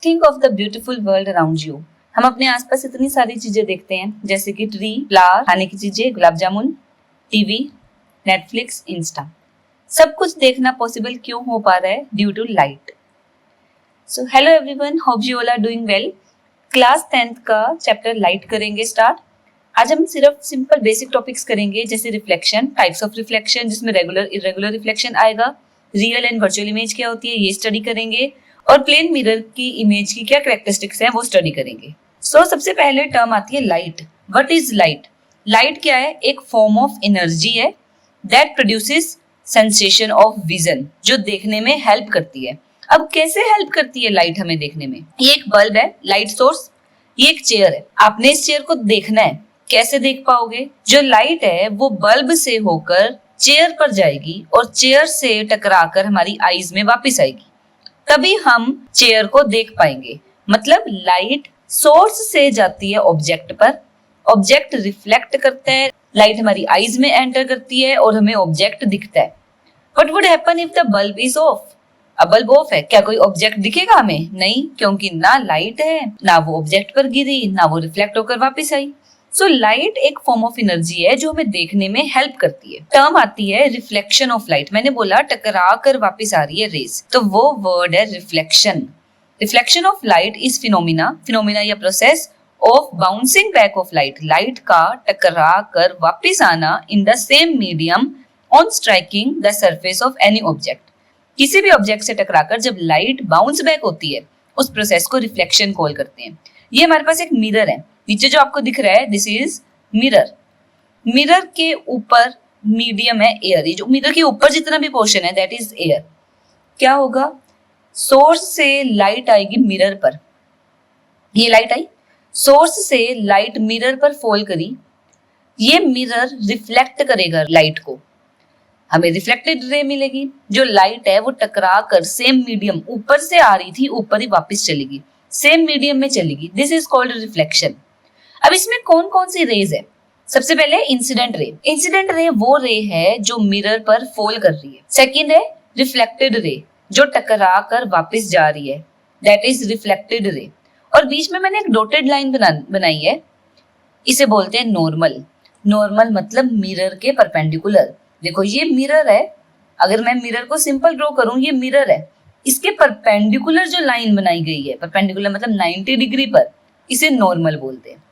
Think of the beautiful world around you. हम अपने आसपास इतनी सारी चीजें देखते हैं, जैसे कि ट्री, फ्लावर, खाने की चीजें, gulab jamun, TV, Netflix, insta. सब कुछ देखना पॉसिबल क्यों हो पा रहा है? Due to light. So hello everyone, hope you all are doing well. Class 10th का चैप्टर लाइट करेंगे स्टार्ट। आज हम सिर्फ सिंपल बेसिक टॉपिक्स करेंगे, जैसे रिफ्लेक्शन, टाइप्स ऑफ रिफ्लेक्शन, जिसमें रेगुलर इरेगुलर रिफ्लेक्शन आएगा, रियल एंड वर्चुअल इमेज क्या होती है ये स्टडी करेंगे, और प्लेन मिरर की इमेज की क्या कैरेक्टरिस्टिक्स है वो स्टडी करेंगे। सो सबसे पहले टर्म आती है light. What is light? Light क्या है? एक फॉर्म ऑफ एनर्जी है that produces sensation of vision, जो देखने में हेल्प करती है। अब कैसे हेल्प करती है लाइट हमें देखने में? ये एक बल्ब है, लाइट सोर्स। ये एक चेयर है, आपने इस चेयर को देखना है, कैसे देख पाओगे? जो लाइट है वो बल्ब से होकर चेयर पर जाएगी और चेयर से टकराकर हमारी आईज में वापस आएगी, तभी हम चेयर को देख पाएंगे। मतलब लाइट सोर्स से जाती है ऑब्जेक्ट पर, ऑब्जेक्ट रिफ्लेक्ट करता है, लाइट हमारी आईज में एंटर करती है और हमें ऑब्जेक्ट दिखता है। What would happen if the bulb is off? अब बल्ब ऑफ है, क्या कोई ऑब्जेक्ट दिखेगा हमें? नहीं, क्योंकि ना लाइट है, ना वो ऑब्जेक्ट पर गिरी, ना वो रिफ्लेक्ट होकर वापस आई। सो लाइट एक फॉर्म ऑफ एनर्जी है जो हमें देखने में हेल्प करती है। टर्म आती है रिफ्लेक्शन ऑफ लाइट। मैंने बोला टकरा कर वापस आ रही है रेज, तो वो वर्ड है reflection. Reflection of light is phenomena या process of bouncing back of light, light का टकरा कर वापस आना in the same medium on striking the surface of any object. किसी भी ऑब्जेक्ट से टकराकर जब लाइट बाउंस बैक होती है, उस प्रोसेस को रिफ्लेक्शन कॉल करते हैं। ये हमारे पास एक मिरर है, नीचे जो आपको दिख रहा है दिस इज मिरर। मिरर के ऊपर मीडियम है एयर, ये जो मिरर के ऊपर जितना भी पोर्शन है दैट इज एयर। क्या होगा? सोर्स से लाइट आएगी मिरर पर, ये लाइट आई, सोर्स से लाइट मिरर पर फॉल करी, ये मिरर रिफ्लेक्ट करेगा लाइट को, हमें रिफ्लेक्टेड रे मिलेगी। जो लाइट है वो टकरा कर सेम मीडियम, ऊपर से आ रही थी ऊपर ही वापस चलेगी, सेम मीडियम में चलेगी। This is called reflection. अब इसमें कौन कौन सी रेज है? सबसे पहले इंसिडेंट रे। इंसिडेंट रे वो रे है जो मिरर पर फॉल कर रही है। सेकेंड है रिफ्लेक्टेड रे, जो टकरा कर वापस जा रही है, दैट इज रिफ्लेक्टेड रे। और बीच में मैंने एक डॉटेड लाइन बनाई है, इसे बोलते हैं नॉर्मल। नॉर्मल मतलब मिरर के परपेंडिकुलर। देखो ये मिरर है, अगर मैं मिरर को सिंपल ड्रॉ करूं, ये मिरर है, इसके परपेंडिकुलर जो लाइन बनाई गई है, परपेंडिकुलर मतलब 90 डिग्री पर, इसे नॉर्मल बोलते हैं।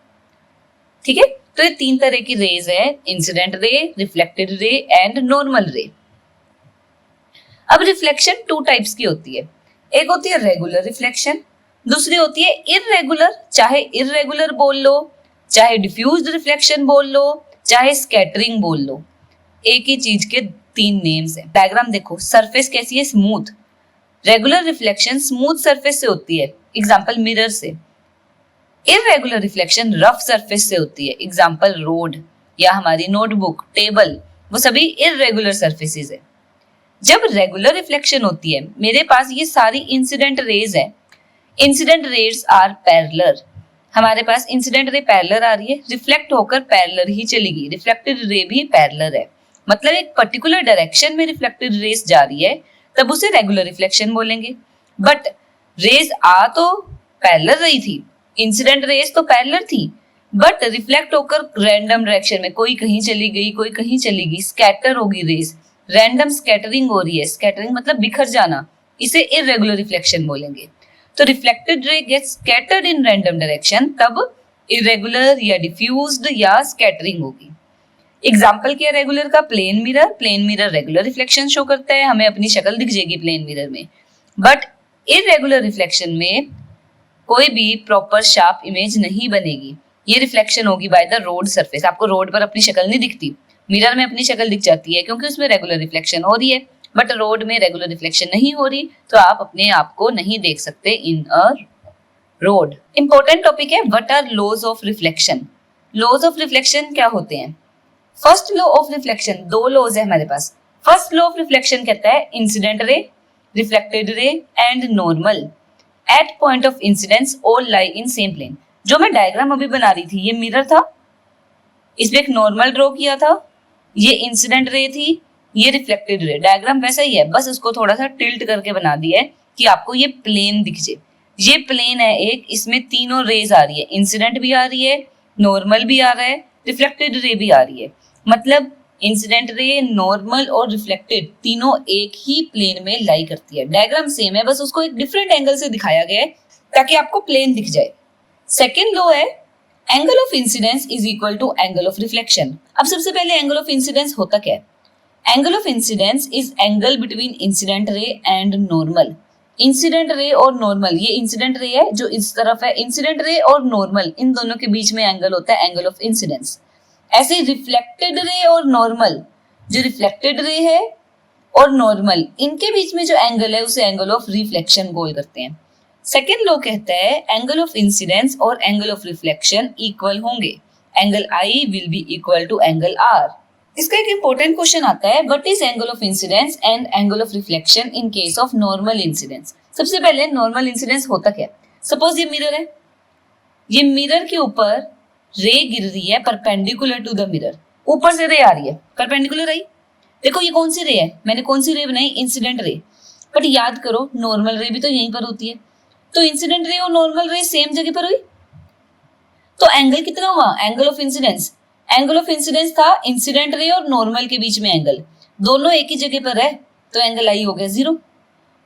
ठीक है, तो ये तीन तरह की रेज है, incident ray, reflected ray and normal रे। अब रिफ्लेक्शन टू टाइप्स की होती है। एक होती है रेगुलर रिफ्लेक्शन, दूसरी होती है इररेगुलर। चाहे इररेगुलर बोल लो, चाहे डिफ्यूज्ड रिफ्लेक्शन बोल लो, चाहे स्कैटरिंग बोल लो, एक ही चीज के तीन नेम्स हैं। डायग्राम देखो, सरफेस कैसी है? Smooth. Regular reflection smooth surface से होती है, एग्जांपल मिरर से। इररेगुलर रिफ्लेक्शन रफ सरफेस से होती है, एग्जांपल रोड या हमारी नोटबुक, टेबल, वो सभी इररेगुलर सरफेसेस है। जब रेगुलर रिफ्लेक्शन होती है, मेरे पास ये सारी इंसिडेंट रेज है। इंसिडेंट रेज आर पैरेलल, हमारे पास इंसिडेंट रे पैरेलल आ रही है, रिफ्लेक्ट होकर पैरेलल ही चलेगी। रिफ्लेक्टेड रे भी पैरेलल है, मतलब एक पर्टिकुलर डायरेक्शन में रिफ्लेक्टेड रेज जा रही है, तब उसे रेगुलर रिफ्लेक्शन बोलेंगे। बट रेज आ तो पैरेलल रही थी, इंसिडेंट रेज तो पैरेलल थी, बट रिफ्लेक्ट होकर रैंडम डायरेक्शन में, कोई कहीं चली गई, कोई कहीं चली गई, स्कैटर होगी रेज, रैंडम स्कैटरिंग हो रही है। स्कैटरिंग मतलब बिखर जाना, इसे इररेगुलर रिफ्लेक्शन बोलेंगे। तो reflected ray gets scattered in random direction, तब इरेगुलर या डिफ्यूज्ड या स्कैटरिंग होगी। एग्जाम्पल क्या है रेगुलर का? Plane mirror. Plane mirror regular reflection show करता है, हमें अपनी शक्ल दिख जाएगी प्लेन मिरर में। बट इरेगुलर रिफ्लेक्शन में कोई भी प्रॉपर शार्प इमेज नहीं बनेगी, ये रिफ्लेक्शन होगी बाय द रोड सरफेस। आपको रोड पर अपनी शक्ल नहीं दिखती, मिरर में अपनी शक्ल दिख जाती है क्योंकि उसमें रेगुलर रिफ्लेक्शन हो रही है, बट रोड में रेगुलर रिफ्लेक्शन नहीं हो रही, तो आप अपने आप को नहीं देख सकते in a road. Important topic है what are laws of reflection. Laws of reflection क्या होते हैं? फर्स्ट लॉ ऑफ रिफ्लेक्शन, दो लॉज है हमारे पास। फर्स्ट लॉ ऑफ रिफ्लेक्शन कहता है incident ray, reflected ray and normal at point of incidence all lie in same plane. जो मैं डायग्राम अभी बना रही थी, ये मिरर था, इसमें एक नॉर्मल ड्रॉ किया था, ये इंसिडेंट रे थी, ये रिफ्लेक्टेड रे। डायग्राम वैसा ही है, बस उसको थोड़ा सा टिल्ट करके बना दिया है कि आपको ये प्लेन दिख जाए। ये प्लेन है एक, इसमें तीनों रेज आ रही है, इंसिडेंट भी आ रही है, नॉर्मल भी आ रहा है, रिफ्लेक्टेड रे भी आ रही है। मतलब इंसिडेंट रे, नॉर्मल और रिफ्लेक्टेड तीनों एक ही प्लेन में लाई करती है। डायग्राम सेम है, बस उसको एक डिफरेंट एंगल से दिखाया गया है ताकि आपको प्लेन दिख जाए। सेकेंड लॉ है angle of incidence is equal to angle of reflection. अब सबसे पहले एंगल ऑफ इंसिडेंस होता क्या है? Angle of incidence is angle between incident ray and normal. Incident ray और नॉर्मल, ये इंसिडेंट रे है जो इस तरफ है, इंसिडेंट रे और नॉर्मल इन दोनों के बीच में एंगल होता है एंगल ऑफ इंसिडेंस। ऐसे रिफ्लेक्टेड रे और नॉर्मल, जो रिफ्लेक्टेड रे है और नॉर्मल इनके बीच में जो एंगल है उसे एंगल ऑफ रिफ्लेक्शन कॉल करते हैं। सेकेंड लॉ कहता है एंगल ऑफ इंसिडेंस और एंगल ऑफ रिफ्लेक्शन इक्वल होंगे, angle I will be equal to angle R. इसका एक इंपॉर्टेंट क्वेश्चन आता है, what is angle of incidence and angle of reflection in case of normal incidence. सबसे पहले normal incidence होता क्या? सपोज ये मिरर है, ये मिरर के ऊपर रे गिर रही है परपेंडिकुलर टू द मिरर, ऊपर से रे आ रही है, परपेंडिकुलर आई। देखो ये कौन सी रे है, मैंने कौन सी रे बनाई? Incident ray. बट याद करो नॉर्मल रे भी तो यहीं पर होती है, तो इंसिडेंट रे और नॉर्मल रे सेम जगह पर हुई, तो एंगल कितना हुआ? Angle of incidence, angle of incidence था इंसिडेंट रे और नॉर्मल के बीच में एंगल, दोनों एक ही जगह पर है, तो एंगल आई हो गया 0।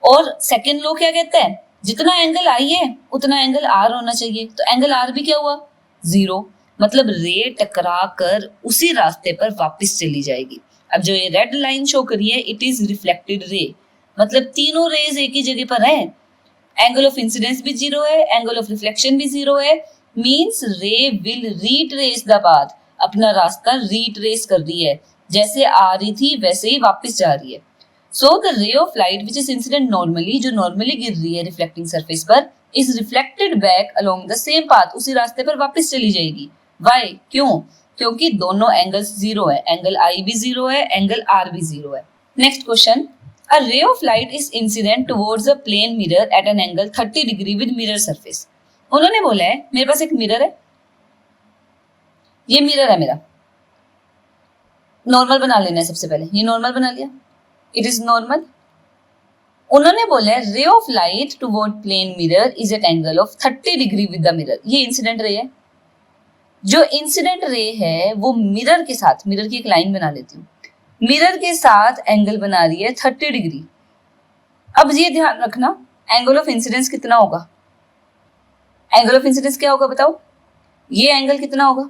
और सेकेंड लॉ क्या कहता है? जितना एंगल आई है उतना एंगल आर होना चाहिए, तो एंगल आर भी क्या हुआ? 0। मतलब रे टकरा कर उसी रास्ते पर वापस चली जाएगी। अब जो ये रेड लाइन शो करी है इट इज रिफ्लेक्टेड रे, मतलब तीनों रेज एक ही जगह पर है, एंगल ऑफ इंसिडेंस भी 0 है, एंगल ऑफ रिफ्लेक्शन भी 0 है, मींस रे विल रीट्रेस द पाथ, अपना रास्ता रीट्रेस कर रही है, जैसे आ रही थी वैसे ही वापस जा रही है। सो द रे of light which is incident normally, जो नॉर्मली गिर रही है रिफ्लेक्टिंग सरफेस पर, is reflected back along the same path, उसी रास्ते पर वापस चली जाएगी। वाई? क्यों? क्योंकि दोनों एंगल्स 0 है, एंगल आई भी 0 है, एंगल आर भी 0 है। Next question, a ray of light is incident towards a plane mirror at an angle 30 degree with mirror surface। उन्होंने बोला है मेरे पास एक मिरर है, ये मिरर है मेरा, नॉर्मल बना लेना है सबसे पहले, ये नॉर्मल बना लिया, इट इज नॉर्मल। उन्होंने बोला है ray of light toward plane mirror is at angle of 30 degree with the mirror. ये इंसिडेंट रे है, जो इंसिडेंट रे है वो मिरर के साथ, मिरर की एक लाइन बना लेती हूँ, मिरर के साथ एंगल बना रही है 30 डिग्री। अब ये ध्यान रखना एंगल ऑफ इंसिडेंस कितना होगा, एंगल ऑफ इंसिडेंस क्या होगा बताओ, ये एंगल कितना होगा?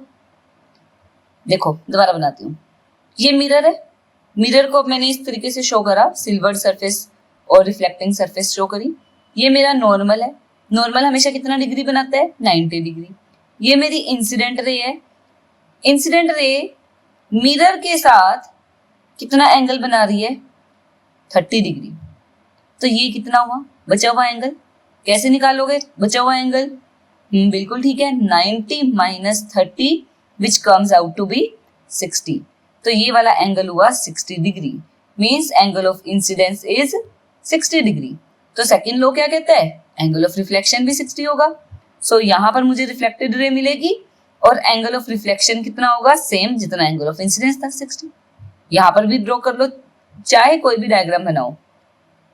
देखो दोबारा बनाती हूँ, ये मिरर है, मिरर को मैंने इस तरीके से शो करा, सिल्वर सरफेस और रिफ्लेक्टिंग सरफेस शो करी। ये मेरा नॉर्मल है, नॉर्मल हमेशा कितना डिग्री बनाता है? 90 डिग्री। ये मेरी इंसिडेंट रे है, इंसिडेंट रे मिरर के साथ कितना एंगल बना रही है? 30 डिग्री। तो ये कितना हुआ बचा हुआ एंगल? कैसे निकालोगे बचा हुआ एंगल? बिल्कुल ठीक है, 90 minus 30 which comes out to be 60। तो ये वाला एंगल हुआ 60 degree, means angle of incidence is 60 degree. तो सेकेंड लॉ क्या कहता है? एंगल ऑफ रिफ्लेक्शन भी 60 होगा। सो यहाँ पर मुझे रिफ्लेक्टेड रे मिलेगी और एंगल ऑफ रिफ्लेक्शन कितना होगा? सेम जितना एंगल ऑफ इंसिडेंस था, 60। यहाँ पर भी ड्रॉ कर लो, चाहे कोई भी डायग्राम बनाओ,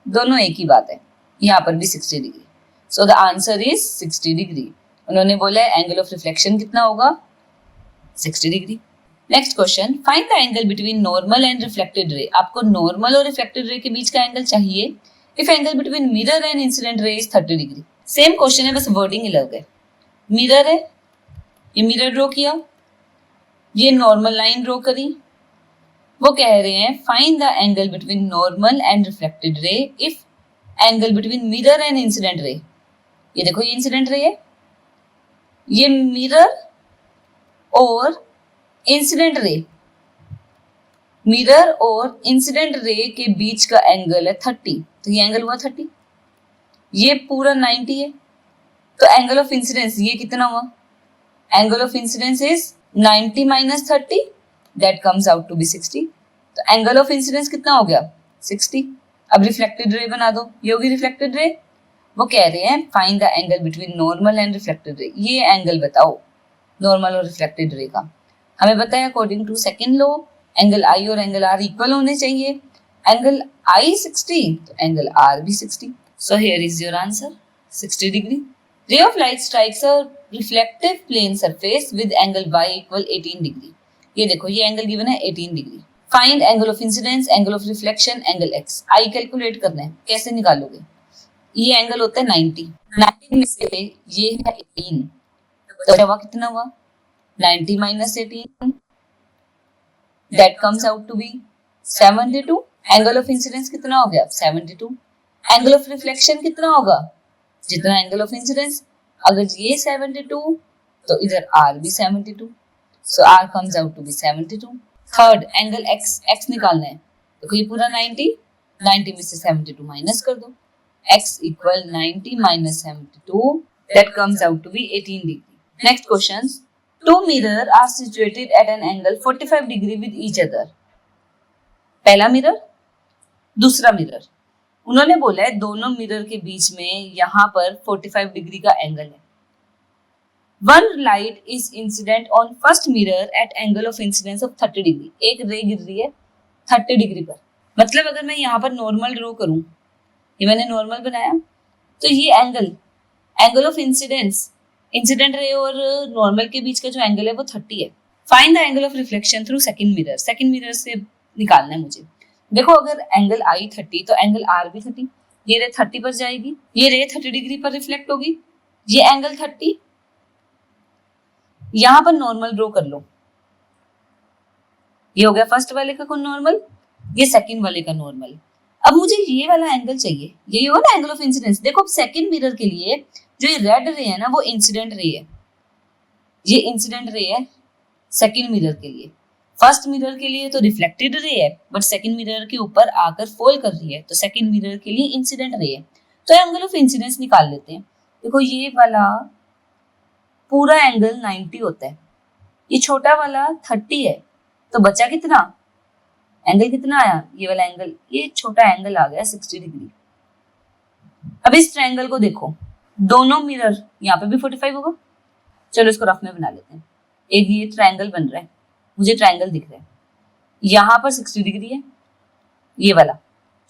दोनों एक ही बात है, यहाँ पर भी 60 degree. So the answer is 60 degree. उन्होंने बोला एंगल ऑफ रिफ्लेक्शन कितना होगा? 60 degree. Next question, find the angle between normal and reflected ray. आपको नॉर्मल और रिफ्लेक्टेड रे के बीच का एंगल चाहिए if angle between mirror and incident ray is 30 degree. Same question है, बस वर्डिंग अलग है। मिरर है, ये मिरर ड्रॉ किया, ये नॉर्मल लाइन ड्रॉ करी, वो कह रहे हैं find the angle between normal and reflected ray if angle between mirror and incident ray. ये देखो ये इंसिडेंट रे है, ये मिरर और इंसिडेंट रे, मिरर और इंसिडेंट रे के बीच का एंगल है 30, तो ये एंगल हुआ 30, ये पूरा 90 है, तो एंगल ऑफ इंसिडेंस ये कितना हुआ? Angle of incidence is 90 minus 30 that comes out to be 60। तो एंगल ऑफ इंसिडेंस कितना हो गया? 60। अब रिफ्लेक्टेड रे बना दो, ये होगी रिफ्लेक्टेड रे। वो कह रहे हैं find the angle between normal and reflected ray. ये एंगल बताओ नॉर्मल और रिफ्लेक्टेड रे का। हमें पता है according to second law angle I और एंगल आर इक्वल होने चाहिए। एंगल आई 60 तो एंगल आर भी 60। So here is your answer 60 degree. Ray of light strikes a reflective plane surface with angle y equal 18 degree. ये देखो ये angle given है 18 degree. Find angle of incidence, angle of reflection, angle x। I calculate करना है, कैसे निकालोगे? ये angle होता है 90 में से ये है 18, तो जवा कितना हुआ? 90 minus 18, that comes out to be 72। Angle of incidence कितना हो गया? 72। एंगल ऑफ रिफ्लेक्शन कितना होगा? जितना एंगल ऑफ इंसिडेंस। अगर ये 72 तो इधर r भी 72, so r comes out to be 72। Third angle x निकालना है, तो ये पूरा 90 में से 72 माइनस कर दो, x equal 90 minus 72, that comes out to be 18 degree. Next question, two mirror are situated at an angle 45 degree with each other. पहला मिरर, दूसरा मिरर, उन्होंने बोला है दोनों मिरर के बीच में यहाँ पर 45 डिग्री का एंगल है। One light is incident on first mirror at angle of incidence of 30 degree. एक रे गिर रही है 30 डिग्री पर। मतलब अगर मैं यहाँ पर नॉर्मल ड्रॉ करूं, ये मैंने नॉर्मल बनाया, तो ये angle of incidence, incident ray और नॉर्मल के बीच का जो एंगल है वो 30 है। Find the angle of reflection through second mirror. Second mirror से निकालना है मुझे। देखो अगर एंगल आई 30 तो एंगल आर भी 30। ये रे 30 पर जाएगी, ये रे 30 डिग्री पर रिफ्लेक्ट होगी, ये एंगल 30। यहां पर नॉर्मल ड्रॉ कर लो। ये हो गया फर्स्ट वाले का नॉर्मल, ये सेकंड वाले का नॉर्मल। अब मुझे ये वाला एंगल चाहिए, यही होगा ना एंगल ऑफ इंसिडेंस। देखो अब सेकंड मिरर के लिए जो ये रेड रे है ना वो इंसिडेंट रे है, ये इंसिडेंट रे है सेकंड मिरर के लिए। फर्स्ट मिरर के लिए तो रिफ्लेक्टेड रे है, बट सेकंड मिरर के ऊपर आकर फॉल कर रही है, तो सेकंड मिरर के लिए इंसिडेंट रे है। तो एंगल ऑफ इंसिडेंस निकाल लेते हैं। देखो ये वाला पूरा एंगल 90 होता है, ये छोटा वाला 30 है, तो बचा कितना एंगल? कितना आया? ये वाला एंगल, ये छोटा एंगल आ गया 60 डिग्री। अब इस ट्रायंगल को देखो, दोनों मिरर यहाँ पे भी 45 होगा। चलो इसको रफ में बना लेते हैं। एक ये ट्रायंगल बन रहा है, मुझे ट्रायंगल दिख रहा है, यहाँ पर 60 डिग्री है, ये वाला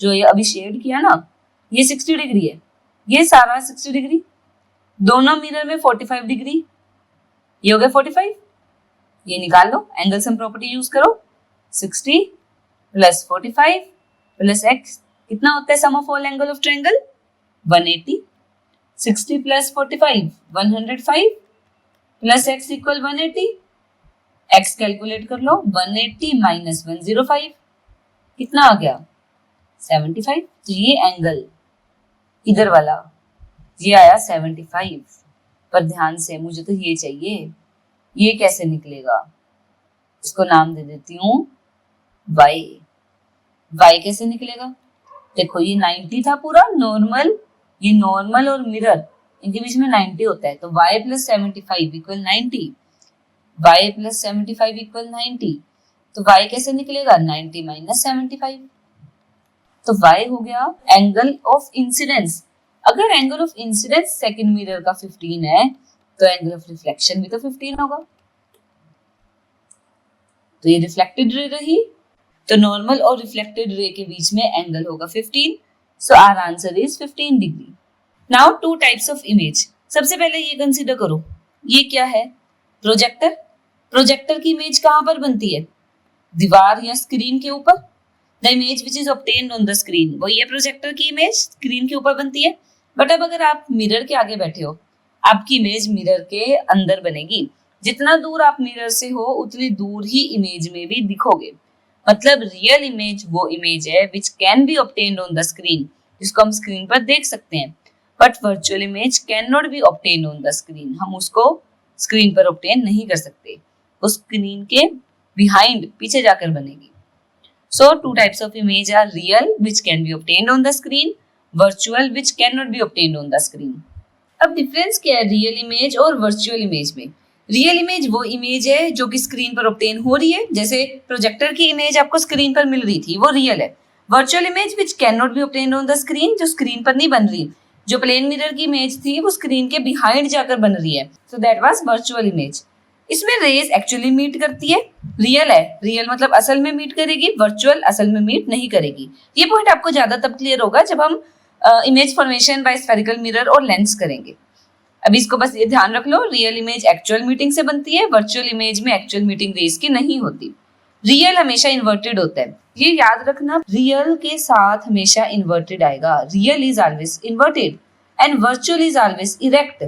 जो ये अभी शेड किया ना ये 60 डिग्री है, ये सारा 60 डिग्री। दोनों मिरर में 45 डिग्री, ये हो गया 45। ये निकाल लो, एंगल सम प्रॉपर्टी यूज करो। 60 प्लस 45 प्लस x कितना होता है sum of all angle of triangle? 180। 60 plus 45 105 plus x equal 180। x calculate कर लो, 180 माइनस 105 कितना आ गया? 75। तो ये एंगल इधर वाला ये आया 75। पर ध्यान से, मुझे तो ये चाहिए, ये कैसे निकलेगा? इसको नाम दे देती हूँ y। y कैसे निकलेगा? देखो ये 90 था पूरा नॉर्मल, ये नॉर्मल और मिरर इनके बीच में 90 होता है, तो y plus 75 equal 90। y plus 75 equal 90, तो y कैसे निकलेगा? 90 माइनस 75। तो y हो गया एंगल ऑफ इंसिडेंस। अगर angle of incidence second mirror का 15 है, तो एंगल ऑफ रिफ्लेक्शन भी तो 15 होगा। तो ये रिफ्लेक्टेड रे रही, तो नॉर्मल और रिफ्लेक्टेड रे के बीच में एंगल होगा 15। So our answer is 15 degree. Now two types of image. सबसे पहले ये कंसीडर करो, ये क्या है? प्रोजेक्टर। प्रोजेक्टर की इमेज कहां पर बनती है? दीवार या स्क्रीन के ऊपर। The image which is obtained on the screen, वही है प्रोजेक्टर की इमेज, स्क्रीन के ऊपर बनती है। बट अब अगर आप मिरर के आगे बैठे हो, आपकी इमेज मिरर के अंदर बनेगी। जितना दूर आप मिरर से हो उतनी दूर ही इमेज में भी दिखोगे। मतलब रियल इमेज वो इमेज है विच can be obtained on the screen, जिसको हम स्क्रीन पर देख सकते हैं। But virtual image can not be obtained on the screen, हम उसको स्क्रीन पर ऑब्टेन नहीं कर सकते, वो स्क्रीन के बिहाइंड पीछे जाकर बनेगी। So two types of image are real which can be obtained on the screen, virtual which can not be obtained on the screen. अब डिफरेंस क्या है रियल इमेज और वर्चुअल इमेज में? रियल इमेज वो image है जो कि screen पर ऑब्टेन हो रही है, जैसे प्रोजेक्टर की इमेज आपको स्क्रीन पर मिल रही थी, वो रियल है। Virtual image which can not be obtained on the screen, जो स्क्रीन पर नहीं बन रही, जो प्लेन मिरर की इमेज थी वो स्क्रीन के बिहाइंड जाकर बन रही है, so that was virtual image. इसमें रेज एक्चुअली मीट करती है, रियल है, रियल मतलब असल में मीट करेगी, वर्चुअल असल में मीट नहीं करेगी। ये पॉइंट आपको ज्यादा तब क्लियर होगा जब हम image formation by spherical mirror और लेंस करेंगे। अभी इसको बस ये ध्यान रख लो, रियल इमेज एक्चुअल मीटिंग से बनती है, वर्चुअल इमेज में एक्चुअल मीटिंग रेस की नहीं होती। रियल हमेशा इन्वर्टेड होता है, ये याद रखना, रियल के साथ हमेशा इन्वर्टेड आएगा। Real is always inverted and virtual is always erect.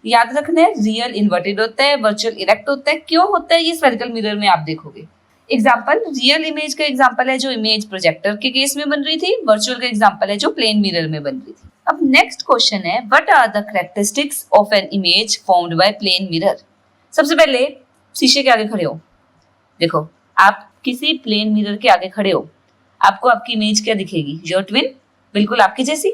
याद रखना है, रियल इन्वर्टेड होता है, वर्चुअल इरेक्ट होता है। क्यों होता है ये स्फेरिकल मिरर में आप देखोगे। एग्जाम्पल, रियल इमेज का एग्जाम्पल है जो इमेज प्रोजेक्टर के केस में बन रही थी, वर्चुअल का एग्जाम्पल है जो प्लेन मिरर में बन रही थी। अब नेक्स्ट क्वेश्चन है, what are the characteristics of an image formed by plane mirror. सबसे पहले शीशे के आगे खड़े हो, देखो आप किसी प्लेन मिरर के आगे खड़े हो, आपको आपकी इमेज क्या दिखेगी, योर ट्विन, बिल्कुल आपकी जैसी।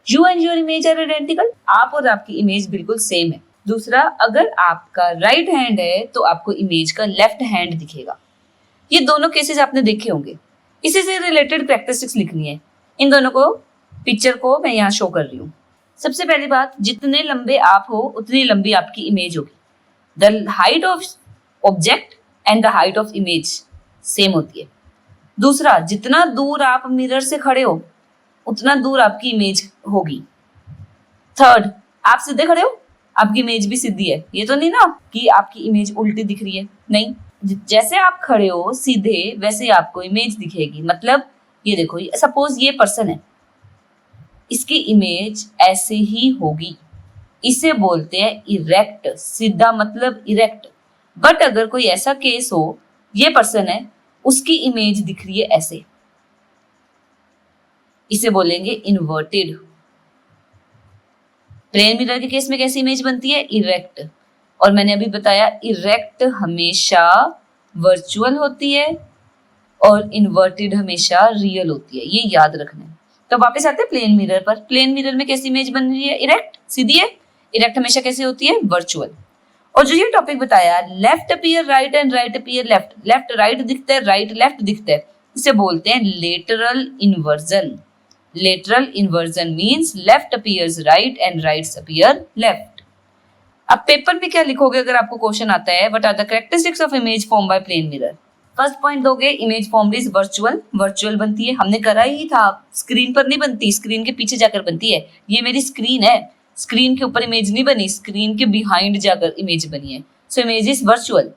You and your image are identical, आप और आपकी इमेज बिल्कुल सेम है। दूसरा, अगर आपका राइट हैंड है तो आपको इमेज का लेफ्ट हैंड दिखेगा। ये दोनों केसेस आपने देखे होंगे। इसी से रिलेटेड कैरेक्टरिस्टिक्स लिखनी है, इन दोनों को पिक्चर को मैं यहाँ शो कर रही हूँ। सबसे पहली बात, जितने लंबे आप हो उतनी लंबी आपकी इमेज होगी। The height of object and the height of image same होती है। दूसरा, जितना दूर आप मिरर से खड़े हो उतना दूर आपकी इमेज होगी। थर्ड, आप सीधे खड़े हो, आपकी इमेज भी सीधी है। ये तो नहीं ना कि आपकी इमेज उल्टी दिख रही है, नहीं, जैसे आप खड़े हो सीधे वैसे आपको इमेज दिखेगी। मतलब ये देखो, सपोज ये पर्सन है, इसकी इमेज ऐसे ही होगी, इसे बोलते हैं इरेक्ट। सीधा मतलब इरेक्ट। बट अगर कोई ऐसा केस हो, ये पर्सन है, उसकी इमेज दिख रही है ऐसे, इसे बोलेंगे इन्वर्टेड। प्लेन मिरर के केस में कैसी इमेज बनती है, इरेक्ट। और मैंने अभी बताया इरेक्ट हमेशा वर्चुअल होती है और इन्वर्टेड हमेशा रियल होती है, ये याद रखना है। तो वापस आते हैं प्लेन मिरर पर। प्लेन मिरर में कैसी इमेज बन रही है, इरेक्ट, सीधी है। इरेक्ट हमेशा कैसे होती है, वर्चुअल। और जो ये टॉपिक बताया, left appear right and right appear left, left right दिखता है, राइट लेफ्ट दिखता है, इसे बोलते हैं lateral inversion. Lateral inversion means left appears right and right appear left. अब पेपर में क्या लिखोगे अगर आपको क्वेश्चन आता है, what are the characteristics of image form by plane mirror. First point दोगे, image formed is virtual. Virtual बनती है, हमने करा ही था, स्क्रीन पर नहीं बनती, स्क्रीन के पीछे जाकर बनती है। ये मेरी स्क्रीन है, स्क्रीन के ऊपर इमेज नहीं बनी, स्क्रीन के बिहाइंड जाकर इमेज बनी है। So image is virtual.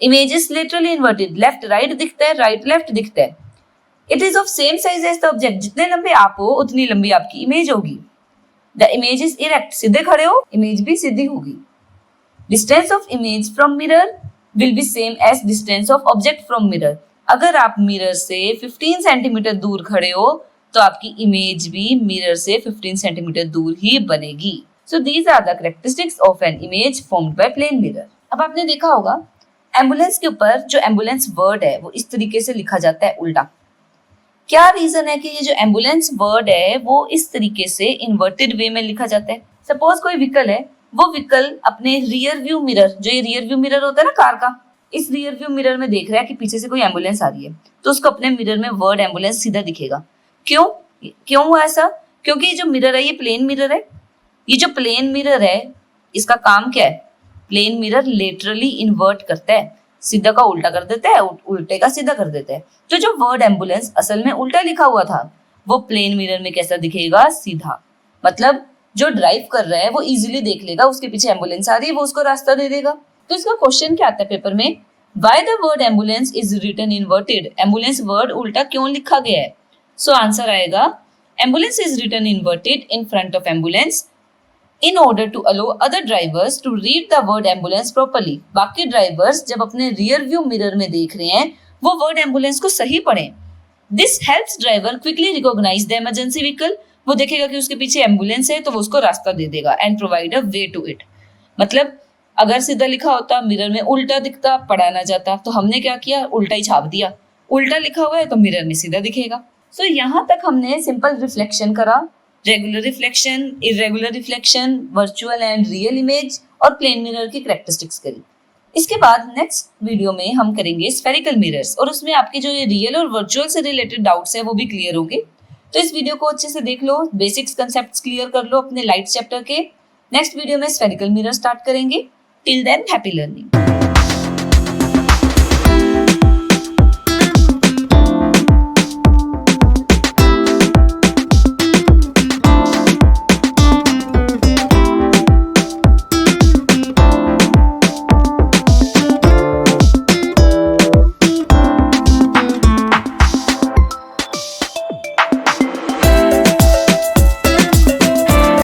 Image is literally inverted, left right दिखता है, राइट लेफ्ट दिखता है। It is of same size as the object, जितने लंबे आप हो उतनी लंबी आपकी इमेज होगी। द इमेज इज इरेक्ट, सीधे खड़े हो, इमेज भी सीधी होगी। Distance of image from mirror will be same as distance of object from mirror. अगर आप मिरर से 15 सेंटीमीटर दूर खड़े हो तो आपकी इमेज भी मिरर से 15 सेंटीमीटर दूर ही बनेगी। So these are the characteristics of an image formed by plane mirror. अब आपने देखा होगा एम्बुलेंस के ऊपर जो एम्बुलेंस वर्ड है वो इस तरीके से लिखा जाता है उल्टा। क्या रीजन है कि ये जो एम्बुलेंस वर्ड है वो इस तरीके से इन्वर्टेड वे में लिखा जाता है। सपोज कोई व्हीकल है, वो व्हीकल अपने रियर व्यू मिरर, जो ये रियर व्यू मिरर होता है ना कार का, इस रियर व्यू मिरर में देख रहा है कि पीछे से कोई एम्बुलेंस आ रही है, तो उसको अपने मिरर में वर्ड एम्बुलेंस सीधा दिखेगा। क्यों हुआ ऐसा? क्योंकि ये जो मिरर है ये प्लेन मिरर है। ये जो प्लेन मिरर है इसका काम क्या है? प्लेन मिरर लेटरली इन्वर्ट करता है, सीधा का उल्टा कर देता है, उल्टे का सीधा कर देता है। तो जो वर्ड एम्बुलेंस असल में उल्टा लिखा हुआ था वो प्लेन मिरर में कैसा दिखेगा? सीधा। मतलब जो ड्राइव कर रहा है वो इजीली देख लेगा उसके पीछे एम्बुलेंस आ रही है, वो उसको रास्ता दे देगा। तो इसका क्वेश्चन क्या आता है पेपर में, why the word ambulance is written inverted. Ambulance word उल्टा क्यों लिखा गया है? सो आंसर आएगा ambulance is written inverted in front of ambulance in order to allow other drivers to read the word ambulance properly। बाकी drivers जब अपने rear view mirror में देख रहे हैं वो वर्ड एम्बुलेंस को सही पढ़ें। This helps driver quickly recognize the emergency vehicle। वो देखेगा कि उसके पीछे एम्बुलेंस है तो वो उसको रास्ता दे देगा and provide a way to it। मतलब अगर सीधा लिखा होता, मिरर में उल्टा दिखता, पढ़ा ना जाता, तो हमने क्या किया? उल्टा ही छाप दिया। उल्टा लिखा हुआ है तो मिरर में सीधा दिखेगा। सो यहाँ तक हमने सिंपल रिफ्लेक्शन करा, regular reflection, irregular reflection, virtual and real image और प्लेन मिरर की कैरेक्टरिस्टिक्स करी। इसके बाद नेक्स्ट वीडियो में हम करेंगे स्फेरिकल मिरर्स और उसमें आपके जो ये रियल और वर्चुअल से रिलेटेड डाउट्स है वो भी क्लियर होंगे। तो इस वीडियो को अच्छे से देख लो, बेसिक्स कंसेप्ट्स क्लियर कर लो अपने लाइट चैप्टर के। नेक्स्ट वीडियो में स्फेरिकल मिरर स्टार्ट करेंगे। Till than happy learning.